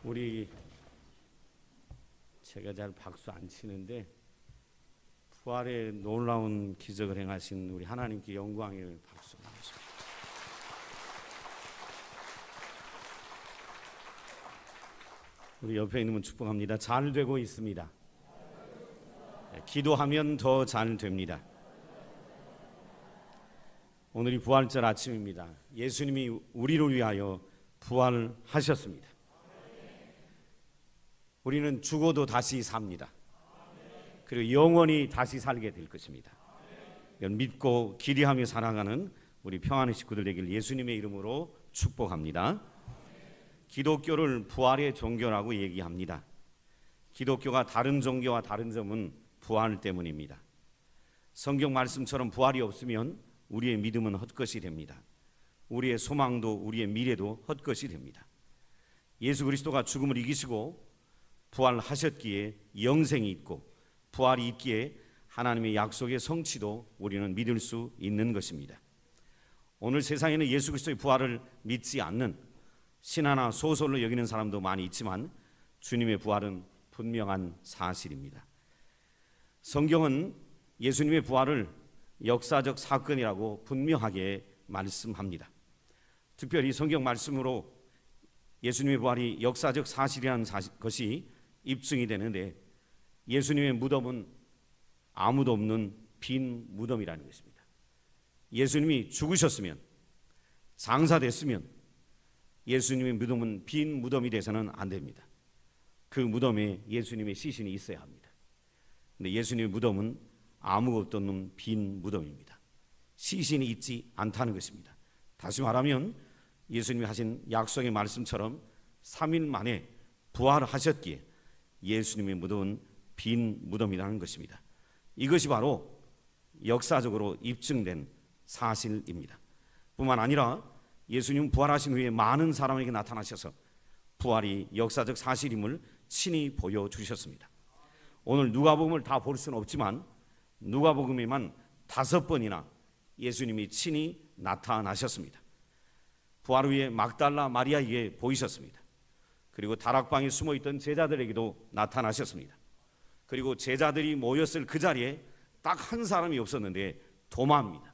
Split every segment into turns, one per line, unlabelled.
우리 제가 잘 박수 안 치는데 부활의 놀라운 기적을 행하신 우리 하나님께 영광의 박수 하십시오. 우리 옆에 있는 분 축복합니다. 잘 되고 있습니다. 기도하면 더 잘 됩니다. 오늘이 부활절 아침입니다. 예수님이 우리를 위하여 부활하셨습니다. 우리는 죽어도 다시 삽니다. 그리고 영원히 다시 살게 될 것입니다. 믿고 기대하며 살아가는 우리 평안의 식구들 되길 예수님의 이름으로 축복합니다. 기독교를 부활의 종교라고 얘기합니다. 기독교가 다른 종교와 다른 점은 부활 때문입니다. 성경 말씀처럼 부활이 없으면 우리의 믿음은 헛것이 됩니다. 우리의 소망도 우리의 미래도 헛것이 됩니다. 예수 그리스도가 죽음을 이기시고 부활하셨기에 영생이 있고 부활이 있기에 하나님의 약속의 성취도 우리는 믿을 수 있는 것입니다. 오늘 세상에는 예수 그리스도의 부활을 믿지 않는 신화나 소설로 여기는 사람도 많이 있지만 주님의 부활은 분명한 사실입니다. 성경은 예수님의 부활을 역사적 사건이라고 분명하게 말씀합니다. 특별히 성경 말씀으로 예수님의 부활이 역사적 사실이라는 것이 입증이 되는데 예수님의 무덤은 아무도 없는 빈 무덤이라는 것입니다. 예수님이 죽으셨으면, 장사됐으면 예수님의 무덤은 빈 무덤이 돼서는 안 됩니다. 그 무덤에 예수님의 시신이 있어야 합니다. 그런데 예수님의 무덤은 아무것도 없는 빈 무덤입니다. 시신이 있지 않다는 것입니다. 다시 말하면 예수님이 하신 약속의 말씀처럼 3일 만에 부활하셨기에 예수님의 무덤은 빈 무덤이라는 것입니다. 이것이 바로 역사적으로 입증된 사실입니다. 뿐만 아니라 예수님 부활하신 후에 많은 사람에게 나타나셔서 부활이 역사적 사실임을 친히 보여주셨습니다. 오늘 누가복음을 다 볼 수는 없지만 누가복음에만 5번이나 예수님이 친히 나타나셨습니다. 부활 후에 mag달라 마리아에게 보이셨습니다. 그리고 다락방에 숨어있던 제자들에게도 나타나셨습니다. 그리고 제자들이 모였을 그 자리에 딱 한 사람이 없었는데 도마입니다.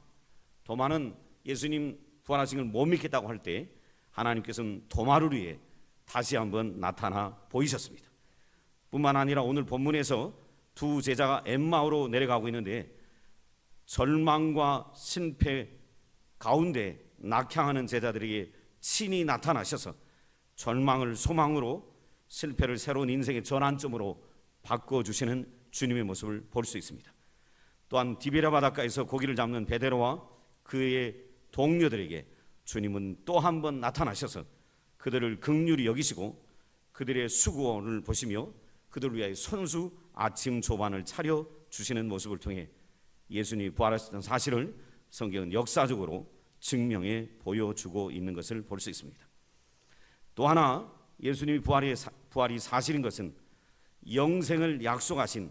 도마는 예수님 부활하신 걸 못 믿겠다고 할 때 하나님께서는 도마를 위해 다시 한번 나타나 보이셨습니다. 뿐만 아니라 오늘 본문에서 두 제자가 엠마오로 내려가고 있는데 절망과 실패 가운데 낙향하는 제자들에게 친히 나타나셔서 절망을 소망으로, 실패를 새로운 인생의 전환점으로 바꿔주시는 주님의 모습을 볼 수 있습니다. 또한 디베랴 바닷가에서 고기를 잡는 베드로와 그의 동료들에게 주님은 또 한 번 나타나셔서 그들을 긍휼히 여기시고 그들의 수고를 보시며 그들을 위하여 손수 아침 조반을 차려 주시는 모습을 통해 예수님이 부활하셨던 사실을 성경은 역사적으로 증명해 보여주고 있는 것을 볼 수 있습니다. 또 하나 예수님이 부활이 사실인 것은 영생을 약속하신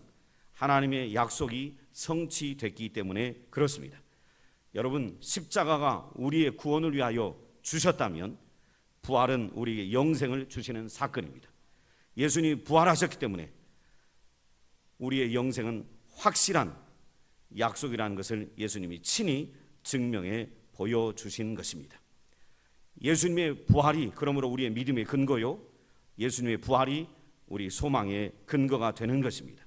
하나님의 약속이 성취됐기 때문에 그렇습니다. 여러분, 십자가가 우리의 구원을 위하여 주셨다면 부활은 우리에게 영생을 주시는 사건입니다. 예수님이 부활하셨기 때문에 우리의 영생은 확실한 약속이라는 것을 예수님이 친히 증명해 보여주신 것입니다. 예수님의 부활이 그러므로 우리의 믿음의 근거요, 예수님의 부활이 우리 소망의 근거가 되는 것입니다.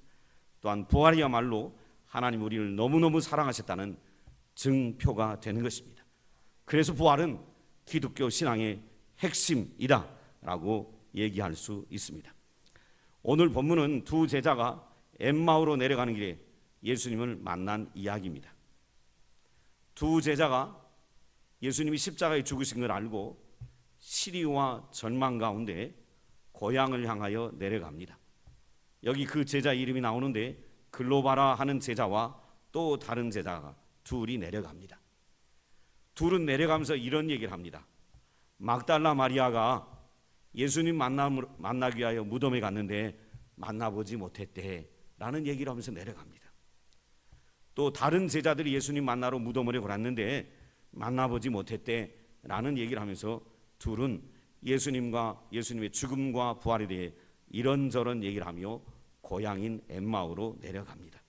또한 부활이야말로 하나님 우리를 너무너무 사랑하셨다는 증표가 되는 것입니다. 그래서 부활은 기독교 신앙의 핵심이다 라고 얘기할 수 있습니다. 오늘 본문은 두 제자가 엠마오로 내려가는 길에 예수님을 만난 이야기입니다. 두 제자가 예수님이 십자가에 죽으신 걸 알고 시리와 절망 가운데 고향을 향하여 내려갑니다. 여기 그 제자 이름이 나오는데 글로바라 하는 제자와 또 다른 제자가 둘이 내려갑니다. 둘은 내려가면서 이런 얘기를 합니다. mag달라 마리아가 예수님 만나기 위하여 무덤에 갔는데 만나보지 못했대 라는 얘기를 하면서 내려갑니다. 또 다른 제자들이 예수님 만나러 무덤에 갔는데 만나보지 못했대 라는 얘기를 하면서 둘은 예수님과 예수님의 죽음과 부활에 대해 이런저런 얘기를 하며 고향인 엠마오로 내려갑니다.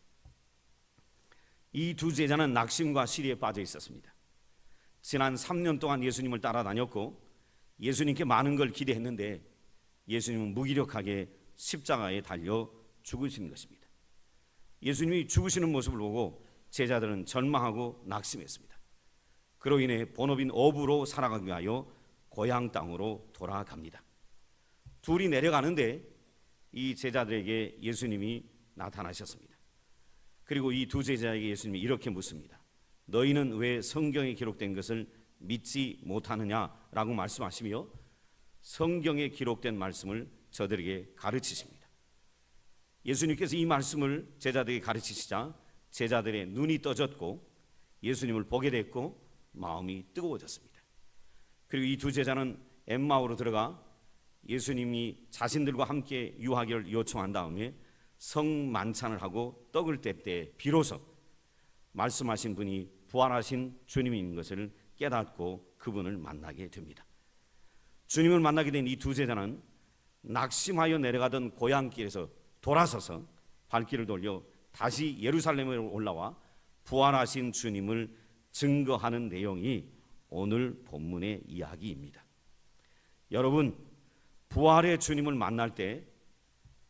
이 두 제자는 낙심과 시리에 빠져 있었습니다. 지난 3년 동안 예수님을 따라다녔고 예수님께 많은 걸 기대했는데 예수님은 무기력하게 십자가에 달려 죽으시는 것입니다. 예수님이 죽으시는 모습을 보고 제자들은 절망하고 낙심했습니다. 그로 인해 본업인 어부로 살아가기 위하여 고향 땅으로 돌아갑니다. 둘이 내려가는데 이 제자들에게 예수님이 나타나셨습니다. 그리고 이 두 제자에게 예수님이 이렇게 묻습니다. 너희는 왜 성경에 기록된 것을 믿지 못하느냐라고 말씀하시며 성경에 기록된 말씀을 저들에게 가르치십니다. 예수님께서 이 말씀을 제자들에게 가르치시자 제자들의 눈이 떠졌고 예수님을 보게 됐고 마음이 뜨거워졌습니다. 그리고 이 두 제자는 엠마오로 들어가 예수님이 자신들과 함께 유하기를 요청한 다음에 성만찬을 하고 떡을 뗄 때 비로소 말씀하신 분이 부활하신 주님인 것을 깨닫고 그분을 만나게 됩니다. 주님을 만나게 된 이 두 제자는 낙심하여 내려가던 고향길에서 돌아서서 발길을 돌려 다시 예루살렘으로 올라와 부활하신 주님을 증거하는 내용이 오늘 본문의 이야기입니다. 여러분, 부활의 주님을 만날 때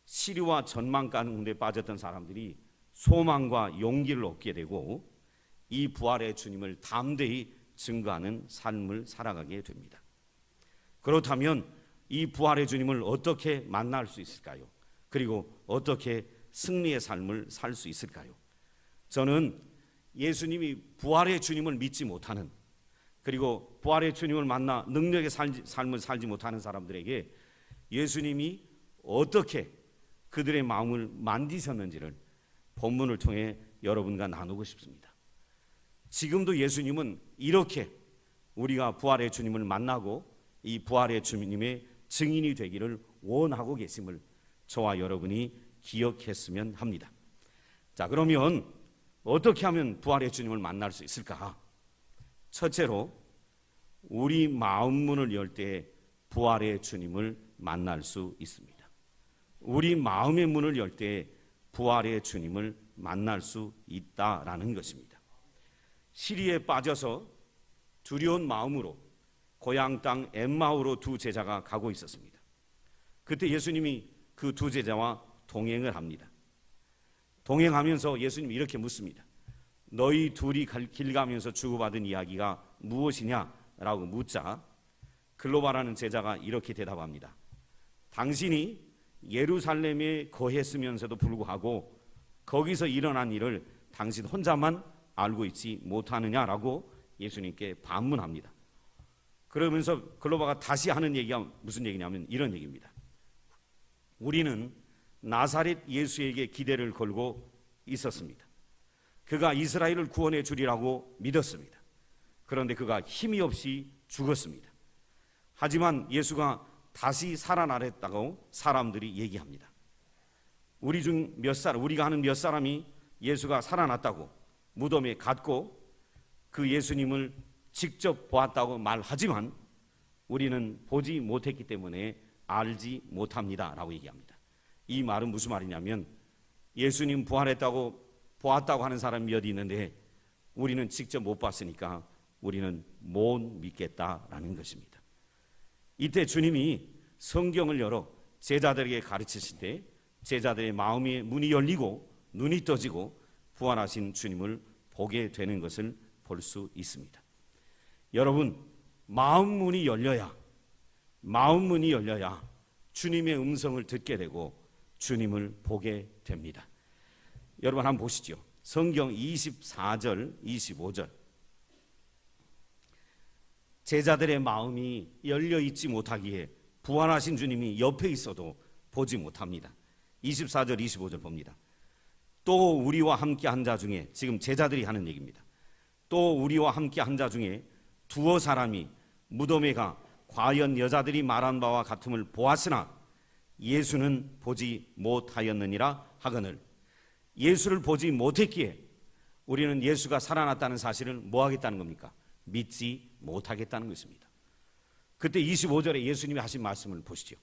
시리와 전망 가운데 빠졌던 사람들이 소망과 용기를 얻게 되고 이 부활의 주님을 담대히 증거하는 삶을 살아가게 됩니다. 그렇다면 이 부활의 주님을 어떻게 만날 수 있을까요? 그리고 어떻게 승리의 삶을 살 수 있을까요? 저는 예수님이 부활의 주님을 믿지 못하는, 그리고 부활의 주님을 만나 능력의 삶을 살지 못하는 사람들에게 예수님이 어떻게 그들의 마음을 만드셨는지를 본문을 통해 여러분과 나누고 싶습니다. 지금도 예수님은 이렇게 우리가 부활의 주님을 만나고 이 부활의 주님의 증인이 되기를 원하고 계심을 저와 여러분이 기억했으면 합니다. 자, 그러면 어떻게 하면 부활의 주님을 만날 수 있을까? 첫째로 우리 마음 문을 열 때 부활의 주님을 만날 수 있습니다. 우리 마음의 문을 열 때 부활의 주님을 만날 수 있다라는 것입니다. 시리에 빠져서 두려운 마음으로 고향 땅 엠마오로 두 제자가 가고 있었습니다. 그때 예수님이 그 두 제자와 동행을 합니다. 동행하면서 예수님이 이렇게 묻습니다. 너희 둘이 길 가면서 주고받은 이야기가 무엇이냐라고 묻자 글로바라는 제자가 이렇게 대답합니다. 당신이 예루살렘에 거했으면서도 불구하고 거기서 일어난 일을 당신 혼자만 알고 있지 못하느냐라고 예수님께 반문합니다. 그러면서 글로바가 다시 하는 얘기가 무슨 얘기냐면 이런 얘기입니다. 우리는 나사렛 예수에게 기대를 걸고 있었습니다. 그가 이스라엘을 구원해 주리라고 믿었습니다. 그런데 그가 힘이 없이 죽었습니다. 하지만 예수가 다시 살아나랬다고 사람들이 얘기합니다. 우리가 아는 몇 사람이 예수가 살아났다고 무덤에 갔고 그 예수님을 직접 보았다고 말하지만 우리는 보지 못했기 때문에 알지 못합니다 라고 얘기합니다. 이 말은 무슨 말이냐면 예수님 부활했다고 보았다고 하는 사람이 몇 있는데 우리는 직접 못 봤으니까 우리는 못 믿겠다라는 것입니다. 이때 주님이 성경을 열어 제자들에게 가르치실 때 제자들의 마음의 문이 열리고 눈이 떠지고 부활하신 주님을 보게 되는 것을 볼 수 있습니다. 여러분, 마음 문이 열려야 주님의 음성을 듣게 되고 주님을 보게 됩니다. 여러분 한번 보시죠. 성경 24절 25절. 제자들의 마음이 열려 있지 못하기에 부활하신 주님이 옆에 있어도 보지 못합니다. 24절 25절 봅니다. 또 우리와 함께 한 자 중에, 지금 제자들이 하는 얘기입니다. 또 우리와 함께 한 자 중에 두어 사람이 무덤에 가 과연 여자들이 말한 바와 같음을 보았으나 예수는 보지 못하였느니라 하거늘. 예수를 보지 못했기에 우리는 예수가 살아났다는 사실을 뭐 하겠다는 겁니까? 믿지 못하겠다는 것입니다. 그때 25절에 예수님이 하신 말씀을 보시죠.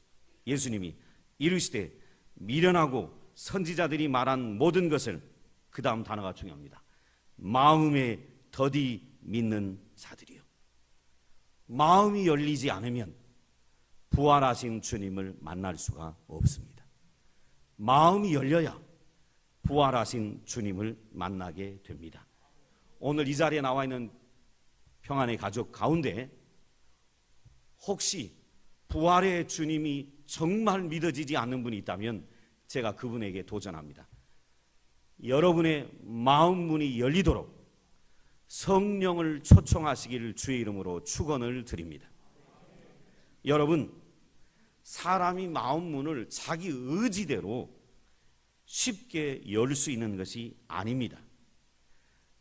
예수님이 이르시되 미련하고 선지자들이 말한 모든 것을, 그 다음 단어가 중요합니다. 마음에 더디 믿는 자들이요. 마음이 열리지 않으면 부활하신 주님을 만날 수가 없습니다. 마음이 열려야 부활하신 주님을 만나게 됩니다. 오늘 이 자리에 나와 있는 평안의 가족 가운데 혹시 부활의 주님이 정말 믿어지지 않는 분이 있다면 제가 그분에게 도전합니다. 여러분의 마음 문이 열리도록 성령을 초청하시기를 주의 이름으로 축원을 드립니다. 여러분, 사람이 마음 문을 자기 의지대로 쉽게 열 수 있는 것이 아닙니다.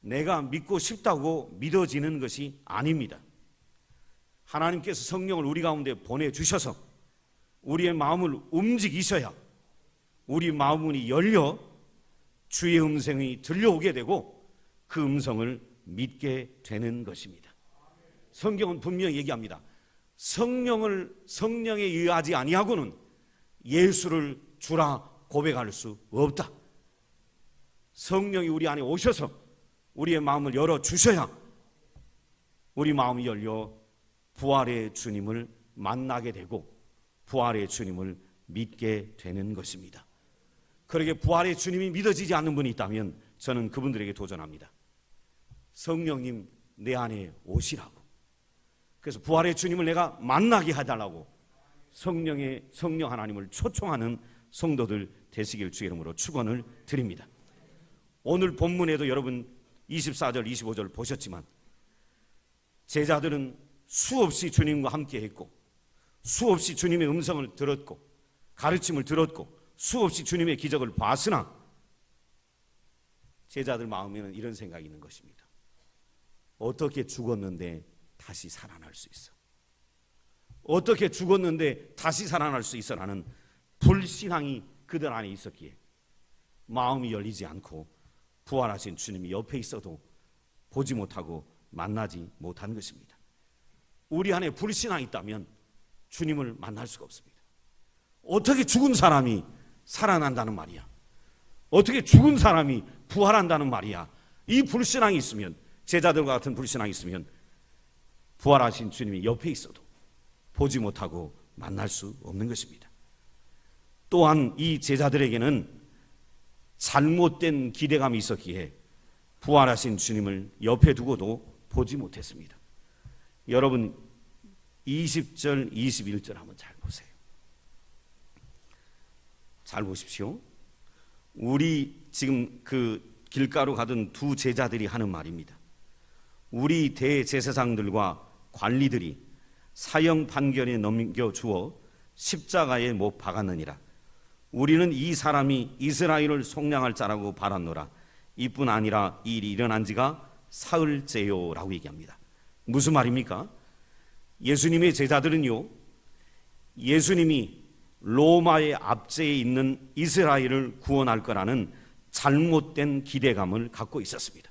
내가 믿고 싶다고 믿어지는 것이 아닙니다. 하나님께서 성령을 우리 가운데 보내주셔서 우리의 마음을 움직이셔야 우리 마음 문이 열려 주의 음성이 들려오게 되고 그 음성을 믿게 되는 것입니다. 성경은 분명히 얘기합니다. 성령에 의하지 아니하고는 예수를 주라 고백할 수 없다. 성령이 우리 안에 오셔서 우리의 마음을 열어주셔야 우리 마음이 열려 부활의 주님을 만나게 되고 부활의 주님을 믿게 되는 것입니다. 그러게 부활의 주님이 믿어지지 않는 분이 있다면 저는 그분들에게 도전합니다. 성령님 내 안에 오시라고. 그래서 부활의 주님을 내가 만나게 해달라고 성령 하나님을 초청하는 성도들 되시길 주의 이름으로 축원을 드립니다. 오늘 본문에도 여러분 24절 25절 보셨지만 제자들은 수없이 주님과 함께 했고 수없이 주님의 음성을 들었고 가르침을 들었고 수없이 주님의 기적을 봤으나 제자들 마음에는 이런 생각이 있는 것입니다. 어떻게 죽었는데 다시 살아날 수 있어? 어떻게 죽었는데 다시 살아날 수 있어라는 불신앙이 그들 안에 있었기에 마음이 열리지 않고 부활하신 주님이 옆에 있어도 보지 못하고 만나지 못한 것입니다. 우리 안에 불신앙이 있다면 주님을 만날 수가 없습니다. 어떻게 죽은 사람이 살아난다는 말이야? 어떻게 죽은 사람이 부활한다는 말이야? 이 불신앙이 있으면, 제자들과 같은 불신앙이 있으면 부활하신 주님이 옆에 있어도 보지 못하고 만날 수 없는 것입니다. 또한 이 제자들에게는 잘못된 기대감이 있었기에 부활하신 주님을 옆에 두고도 보지 못했습니다. 여러분 20절 21절 한번 잘 보세요. 잘 보십시오. 우리 지금 그 길가로 가던 두 제자들이 하는 말입니다. 우리 대제사장들과 관리들이 사형 판결에 넘겨주어 십자가에 못 박았느니라. 우리는 이 사람이 이스라엘을 속량할 자라고 바랐노라. 이뿐 아니라 이 일이 일어난 지가 사흘째요 라고 얘기합니다. 무슨 말입니까? 예수님의 제자들은요, 예수님이 로마의 압제에 있는 이스라엘을 구원할 거라는 잘못된 기대감을 갖고 있었습니다.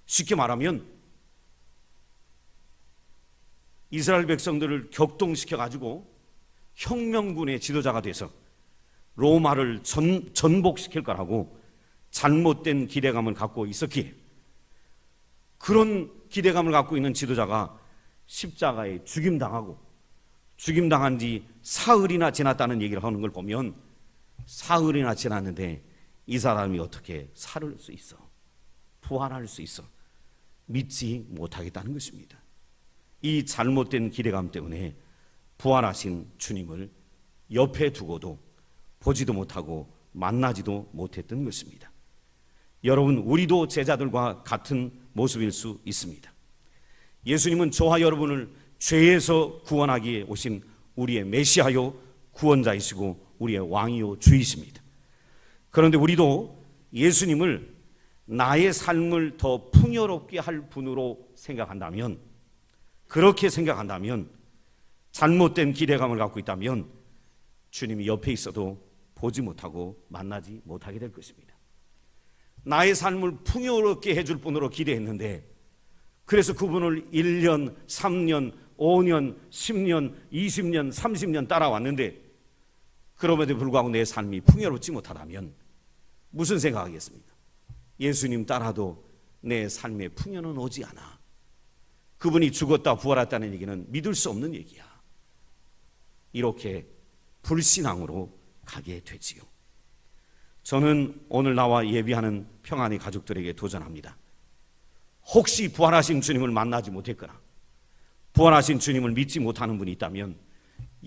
쉽게 말하면 이스라엘 백성들을 격동시켜가지고 혁명군의 지도자가 돼서 로마를 전복시킬 거라고 잘못된 기대감을 갖고 있었기에 그런 기대감을 갖고 있는 지도자가 십자가에 죽임당하고 죽임당한 지 사흘이나 지났다는 얘기를 하는 걸 보면 사흘이나 지났는데 이 사람이 어떻게 살을 수 있어? 부활할 수 있어? 믿지 못하겠다는 것입니다. 이 잘못된 기대감 때문에 부활하신 주님을 옆에 두고도 보지도 못하고 만나지도 못했던 것입니다. 여러분, 우리도 제자들과 같은 모습일 수 있습니다. 예수님은 저와 여러분을 죄에서 구원하기에 오신 우리의 메시아요 구원자이시고 우리의 왕이요 주이십니다. 그런데 우리도 예수님을 나의 삶을 더 풍요롭게 할 분으로 생각한다면, 그렇게 생각한다면, 잘못된 기대감을 갖고 있다면 주님이 옆에 있어도 보지 못하고 만나지 못하게 될 것입니다. 나의 삶을 풍요롭게 해줄 분으로 기대했는데, 그래서 그분을 1년, 3년, 5년, 10년, 20년, 30년 따라왔는데 그럼에도 불구하고 내 삶이 풍요롭지 못하다면 무슨 생각하겠습니까? 예수님 따라도 내 삶에 풍요는 오지 않아. 그분이 죽었다 부활했다는 얘기는 믿을 수 없는 얘기야. 이렇게 불신앙으로 가게 되지요. 저는 오늘 나와 예비하는 평안의 가족들에게 도전합니다. 혹시 부활하신 주님을 만나지 못했거나 부활하신 주님을 믿지 못하는 분이 있다면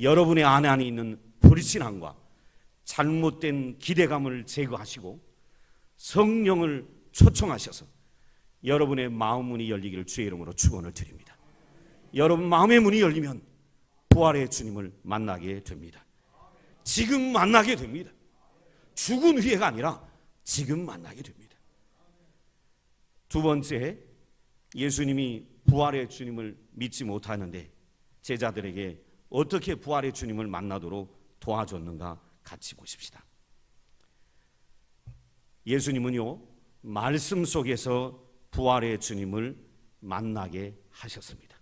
여러분의 안에 있는 불신앙과 잘못된 기대감을 제거하시고 성령을 초청하셔서 여러분의 마음 문이 열리기를 주의 이름으로 축원을 드립니다. 여러분 마음의 문이 열리면 부활의 주님을 만나게 됩니다. 지금 만나게 됩니다. 죽은 후에가 아니라 지금 만나게 됩니다. 두 번째, 예수님이 부활의 주님을 믿지 못하는데 제자들에게 어떻게 부활의 주님을 만나도록 도와줬는가 같이 보십시다. 예수님은요, 말씀 속에서 부활의 주님을 만나게 하셨습니다.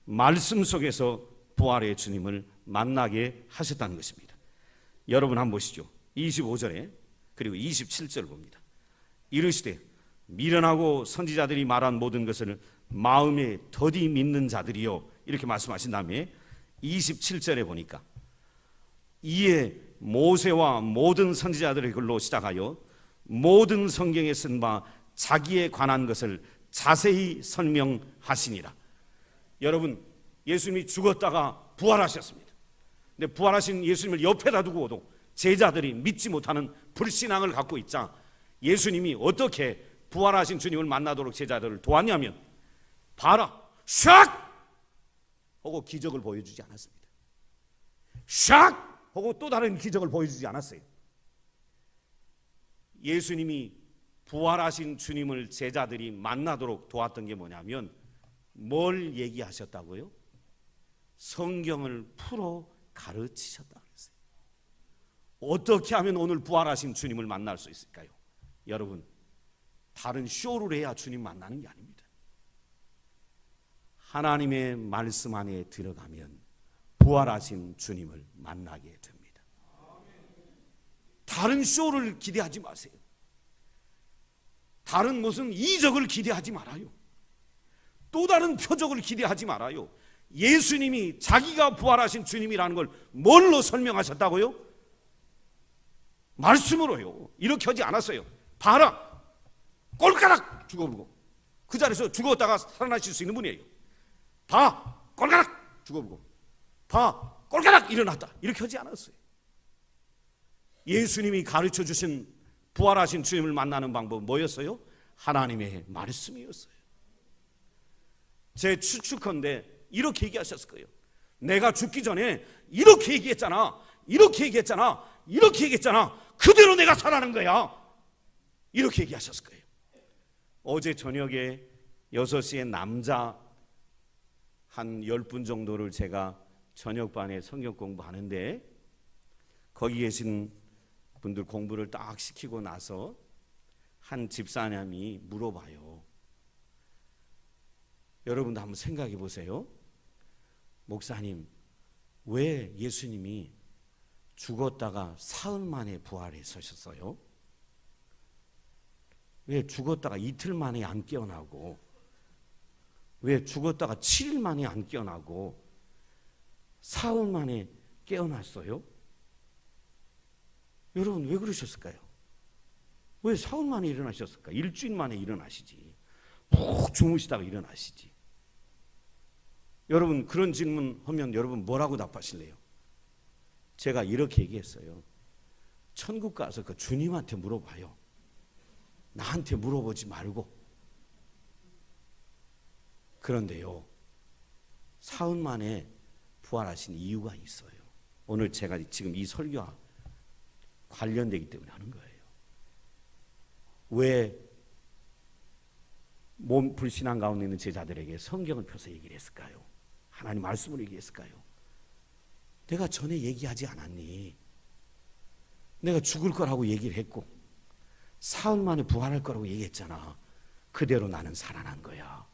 말씀 속에서 부활의 주님을 만나게 하셨다는 것입니다. 여러분 한번 보시죠. 25절에 그리고 27절 봅니다. 이르시되 미련하고 선지자들이 말한 모든 것을 마음에 더디 믿는 자들이요, 이렇게 말씀하신 다음에 27절에 보니까 이에 모세와 모든 선지자들의 글로 시작하여 모든 성경에 쓴 바 자기에 관한 것을 자세히 설명하시니라. 여러분, 예수님이 죽었다가 부활하셨습니다. 근데 부활하신 예수님을 옆에다 두고도 제자들이 믿지 못하는 불신앙을 갖고 있자 예수님이 어떻게 부활하신 주님을 만나도록 제자들을 도왔냐면, 봐라, 샥 하고 기적을 보여주지 않았습니다. 샥 하고 또 다른 기적을 보여주지 않았어요. 예수님이 부활하신 주님을 제자들이 만나도록 도왔던 게 뭐냐면 뭘 얘기하셨다고요? 성경을 풀어 가르치셨다 그랬어요. 어떻게 하면 오늘 부활하신 주님을 만날 수 있을까요? 여러분, 다른 쇼를 해야 주님 만나는 게 아닙니다. 하나님의 말씀 안에 들어가면 부활하신 주님을 만나게 됩니다. 다른 쇼를 기대하지 마세요. 다른 무슨 이적을 기대하지 말아요. 또 다른 표적을 기대하지 말아요. 예수님이 자기가 부활하신 주님이라는 걸 뭘로 설명하셨다고요? 말씀으로요. 이렇게 하지 않았어요. 봐라, 꼴까닥 죽어버리고 그 자리에서 죽었다가 살아나실 수 있는 분이에요. 봐, 꼴까닥 죽어버리고 봐, 꼴까닥 일어났다, 이렇게 하지 않았어요. 예수님이 가르쳐 주신 부활하신 주님을 만나는 방법은 뭐였어요? 하나님의 말씀이었어요. 제 추측컨대 이렇게 얘기하셨을 거예요. 내가 죽기 전에 이렇게 얘기했잖아, 이렇게 얘기했잖아, 이렇게 얘기했잖아, 그대로 내가 살아난 거야, 이렇게 얘기하셨을 거예요. 어제 저녁에 6시에 남자 한 10분 정도를 제가 저녁반에 성경 공부하는데 거기 계신 분들 공부를 딱 시키고 나서 한 집사님이 물어봐요. 여러분도 한번 생각해 보세요. 목사님, 왜 예수님이 죽었다가 사흘 만에 부활해 서셨어요? 왜 죽었다가 이틀 만에 안 깨어나고, 왜 죽었다가 7일 만에 안 깨어나고 사흘 만에 깨어났어요? 여러분, 왜 그러셨을까요? 왜 사흘 만에 일어나셨을까? 일주일 만에 일어나시지, 푹 주무시다가 일어나시지. 여러분, 그런 질문 하면 여러분 뭐라고 답하실래요? 제가 이렇게 얘기했어요. 천국 가서 그 주님한테 물어봐요. 나한테 물어보지 말고. 그런데요, 사흘 만에 부활하신 이유가 있어요. 오늘 제가 지금 이 설교와 관련되기 때문에 하는 거예요. 왜 몸 불신앙 가운데 있는 제자들에게 성경을 펴서 얘기를 했을까요? 하나님 말씀으로 얘기했을까요? 내가 전에 얘기하지 않았니? 내가 죽을 거라고 얘기를 했고 사흘 만에 부활할 거라고 얘기했잖아. 그대로 나는 살아난 거야.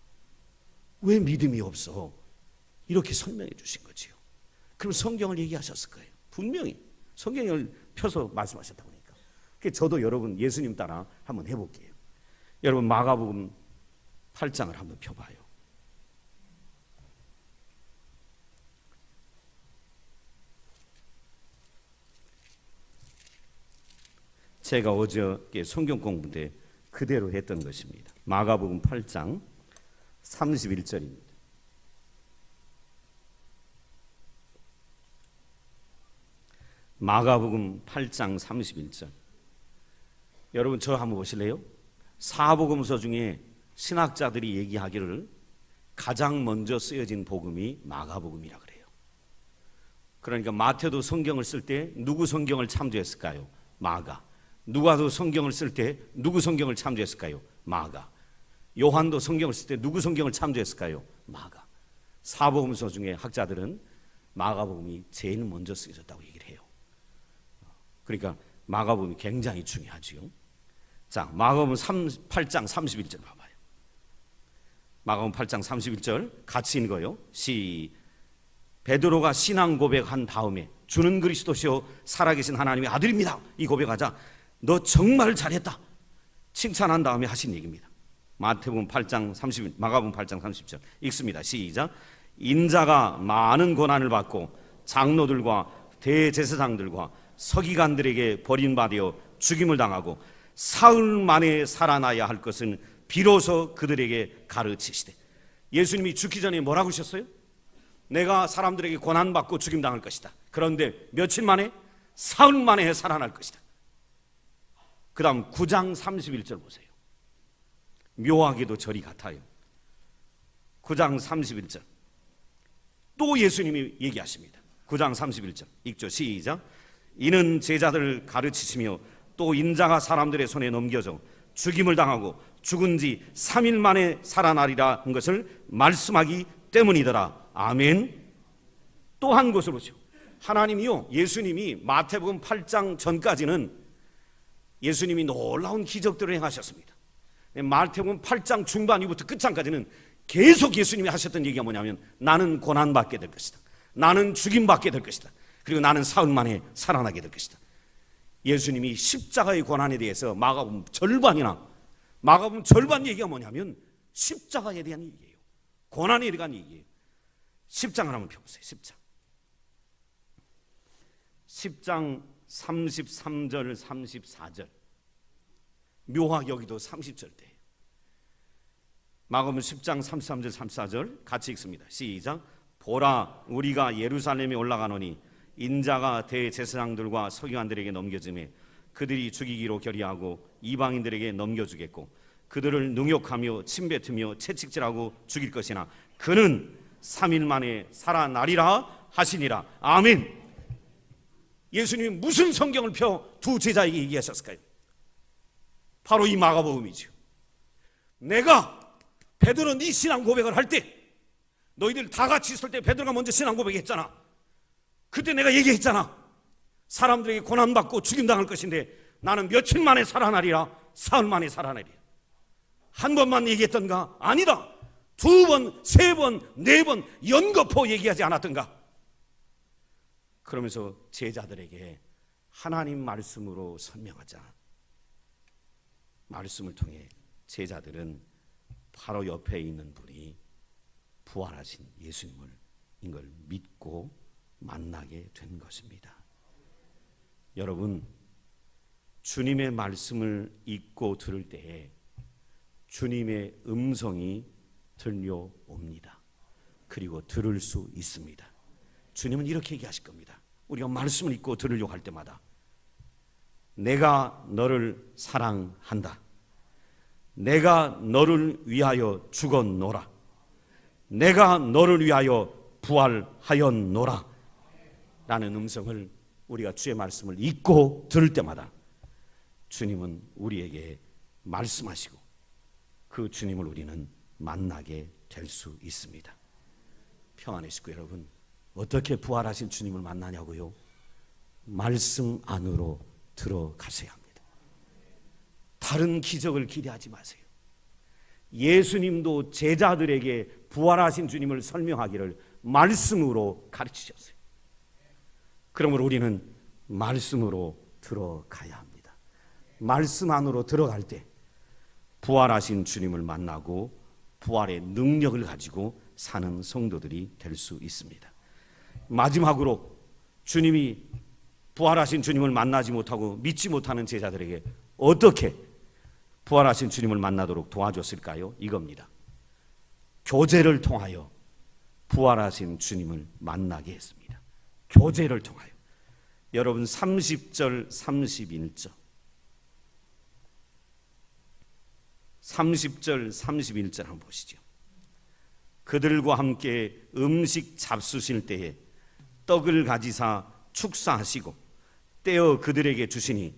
왜 믿음이 없어? 이렇게 설명해 주신 거지요. 그럼 성경을 얘기하셨을 거예요. 분명히 성경을 펴서 말씀하셨다고 하니까. 저도 여러분 예수님 따라 한번 해볼게요. 여러분 마가복음 8장을 한번 펴봐요. 제가 어저께 성경 공부 때 그대로 했던 것입니다. 마가복음 8장 31절입니다. 마가복음 8장 31절. 여러분 저 한번 보실래요? 사복음서 중에 신학자들이 얘기하기를 가장 먼저 쓰여진 복음이 마가복음이라 그래요. 그러니까 마태도 성경을 쓸 때 누구 성경을 참조했을까요? 마가. 누가도 성경을 쓸 때 누구 성경을 참조했을까요? 마가. 요한도 성경을 쓸 때 누구 성경을 참조했을까요? 마가. 사복음서 중에 학자들은 마가복음이 제일 먼저 쓰여졌다고 얘기를 해요. 그러니까 마가복음이 굉장히 중요하지요. 자, 마가복음 8장 31절 봐봐요. 마가복음 8장 31절 같이 읽어요. 베드로가 신앙 고백한 다음에 주는 그리스도시요 살아계신 하나님의 아들입니다. 이 고백하자 너 정말 잘했다 칭찬한 다음에 하신 얘기입니다. 마가복음 8장 30절 읽습니다. 시작. 인자가 많은 고난을 받고 장로들과 대제사장들과 서기관들에게 버림받아 죽임을 당하고 사흘 만에 살아나야 할 것은 비로소 그들에게 가르치시되. 예수님이 죽기 전에 뭐라고 하셨어요? 내가 사람들에게 고난받고 죽임당할 것이다. 그런데 며칠 만에? 사흘 만에 살아날 것이다. 그 다음 9장 31절 보세요. 묘하게도 절이 같아요. 9장 31절 또 예수님이 얘기하십니다. 9장 31절 읽죠. 시작. 이는 제자들을 가르치시며 또 인자가 사람들의 손에 넘겨져 죽임을 당하고 죽은 지 3일 만에 살아나리라 한 것을 말씀하기 때문이더라. 아멘. 또 한 것을 보죠. 하나님이요, 예수님이 마태복음 8장 전까지는 예수님이 놀라운 기적들을 행하셨습니다. 마태복음 8장 중반부터 끝장까지는 계속 예수님이 하셨던 얘기가 뭐냐면 나는 고난받게 될 것이다. 나는 죽임받게 될 것이다. 그리고 나는 사흘 만에 살아나게 될 것이다. 예수님이 십자가의 고난에 대해서 마가복음 절반 얘기가 뭐냐면 십자가에 대한 얘기예요. 고난에 대한 얘기예요. 10장을 한번 펴보세요. 10장 33절 34절 묘하게 여기도 30절대예요. 마가복음 10장 33절 34절 같이 읽습니다. 시작. 보라 우리가 예루살렘에 올라가노니 인자가 대제사장들과 서기관들에게 넘겨지매 그들이 죽이기로 결의하고 이방인들에게 넘겨주겠고 그들을 능욕하며 침뱉으며 채찍질하고 죽일 것이나 그는 3일 만에 살아나리라 하시니라. 아멘. 예수님이 무슨 성경을 펴 두 제자에게 얘기하셨을까요? 바로 이 마가복음이죠. 내가 베드로 네 신앙 고백을 할 때 너희들 다 같이 있을 때 베드로가 먼저 신앙 고백했잖아. 그때 내가 얘기했잖아. 사람들에게 고난받고 죽임당할 것인데 나는 며칠 만에 살아나리라. 사흘 만에 살아나리라. 한 번만 얘기했던가? 아니다. 두 번, 세 번, 네 번 연거푸 얘기하지 않았던가? 그러면서 제자들에게 하나님 말씀으로 설명하자. 말씀을 통해 제자들은 바로 옆에 있는 분이 부활하신 예수님을 이걸 믿고 만나게 된 것입니다. 여러분, 주님의 말씀을 읽고 들을 때에 주님의 음성이 들려옵니다. 그리고 들을 수 있습니다. 주님은 이렇게 얘기하실 겁니다. 우리가 말씀을 읽고 들으려고 할 때마다 내가 너를 사랑한다. 내가 너를 위하여 죽었노라. 내가 너를 위하여 부활하였노라 라는 음성을 우리가 주의 말씀을 읽고 들을 때마다 주님은 우리에게 말씀하시고 그 주님을 우리는 만나게 될 수 있습니다. 평안의 식구 여러분, 어떻게 부활하신 주님을 만나냐고요? 말씀 안으로 들어가셔야 합니다. 다른 기적을 기대하지 마세요. 예수님도 제자들에게 부활하신 주님을 설명하기를 말씀으로 가르치셨어요. 그러므로 우리는 말씀으로 들어가야 합니다. 말씀 안으로 들어갈 때 부활하신 주님을 만나고 부활의 능력을 가지고 사는 성도들이 될 수 있습니다. 마지막으로 주님이 부활하신 주님을 만나지 못하고 믿지 못하는 제자들에게 어떻게 부활하신 주님을 만나도록 도와줬을까요? 이겁니다. 교제를 통하여 부활하신 주님을 만나게 했습니다. 교제를 통하여. 여러분 30절 31절 30절 31절 한번 보시죠. 그들과 함께 음식 잡수실 때에 떡을 가지사 축사하시고 떼어 그들에게 주시니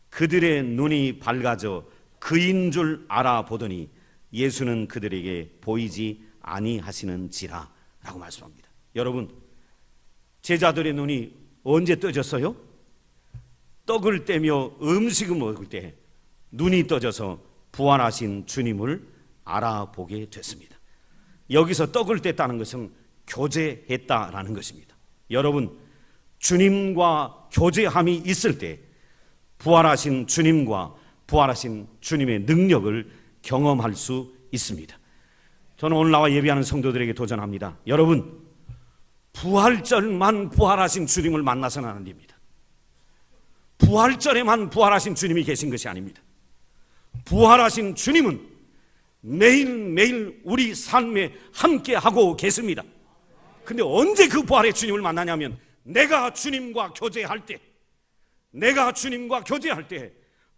그들의 눈이 밝아져 그인 줄 알아보더니 예수는 그들에게 보이지 아니하시는지라 라고 말씀합니다. 여러분, 제자들의 눈이 언제 떠졌어요? 떡을 떼며 음식을 먹을 때 눈이 떠져서 부활하신 주님을 알아보게 됐습니다. 여기서 떡을 뗐다는 것은 교제했다라는 것입니다. 여러분, 주님과 교제함이 있을 때 부활하신 주님과 부활하신 주님의 능력을 경험할 수 있습니다. 저는 오늘 나와 예배하는 성도들에게 도전합니다. 여러분, 부활절만 부활하신 주님을 만나서는 안 됩니다. 부활절에만 부활하신 주님이 계신 것이 아닙니다. 부활하신 주님은 매일매일 우리 삶에 함께하고 계십니다. 근데 언제 그 부활의 주님을 만나냐면 내가 주님과 교제할 때,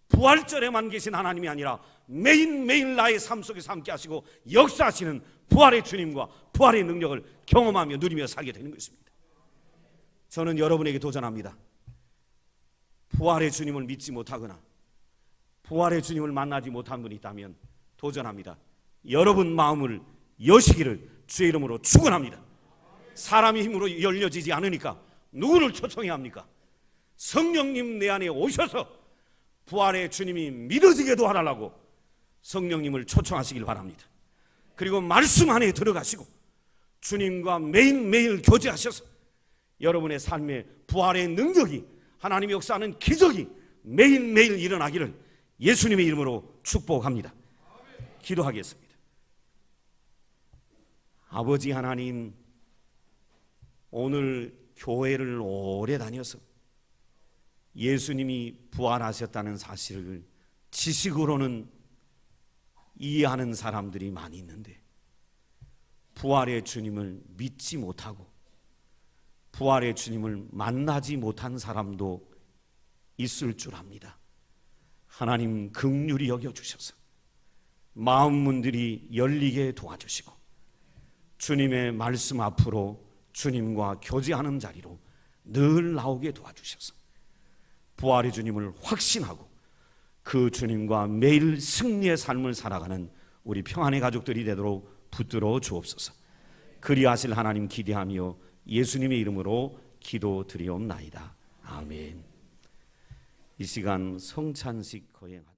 부활절에만 계신 하나님이 아니라 매일매일 나의 삶 속에서 함께 하시고 역사하시는 부활의 주님과 부활의 능력을 경험하며 누리며 살게 되는 것입니다. 저는 여러분에게 도전합니다. 부활의 주님을 믿지 못하거나 부활의 주님을 만나지 못한 분이 있다면 도전합니다. 여러분 마음을 여시기를 주의 이름으로 축원합니다. 사람의 힘으로 열려지지 않으니까 누구를 초청해야 합니까? 성령님 내 안에 오셔서 부활의 주님이 믿어지게 도와달라고 성령님을 초청하시길 바랍니다. 그리고 말씀 안에 들어가시고 주님과 매일매일 교제하셔서 여러분의 삶에 부활의 능력이, 하나님의 역사하는 기적이 매일매일 일어나기를 예수님의 이름으로 축복합니다. 기도하겠습니다. 아버지 하나님, 오늘 교회를 오래 다녀서 예수님이 부활하셨다는 사실을 지식으로는 이해하는 사람들이 많이 있는데 부활의 주님을 믿지 못하고 부활의 주님을 만나지 못한 사람도 있을 줄 압니다. 하나님 긍휼히 여겨주셔서 마음문들이 열리게 도와주시고 주님의 말씀 앞으로 주님과 교제하는 자리로 늘 나오게 도와주셔서 부활의 주님을 확신하고 그 주님과 매일 승리의 삶을 살아가는 우리 평안의 가족들이 되도록 붙들어 주옵소서. 그리하실 하나님 기대하며 예수님의 이름으로 기도드리옵나이다. 아멘. 이 시간 성찬식 거행하다.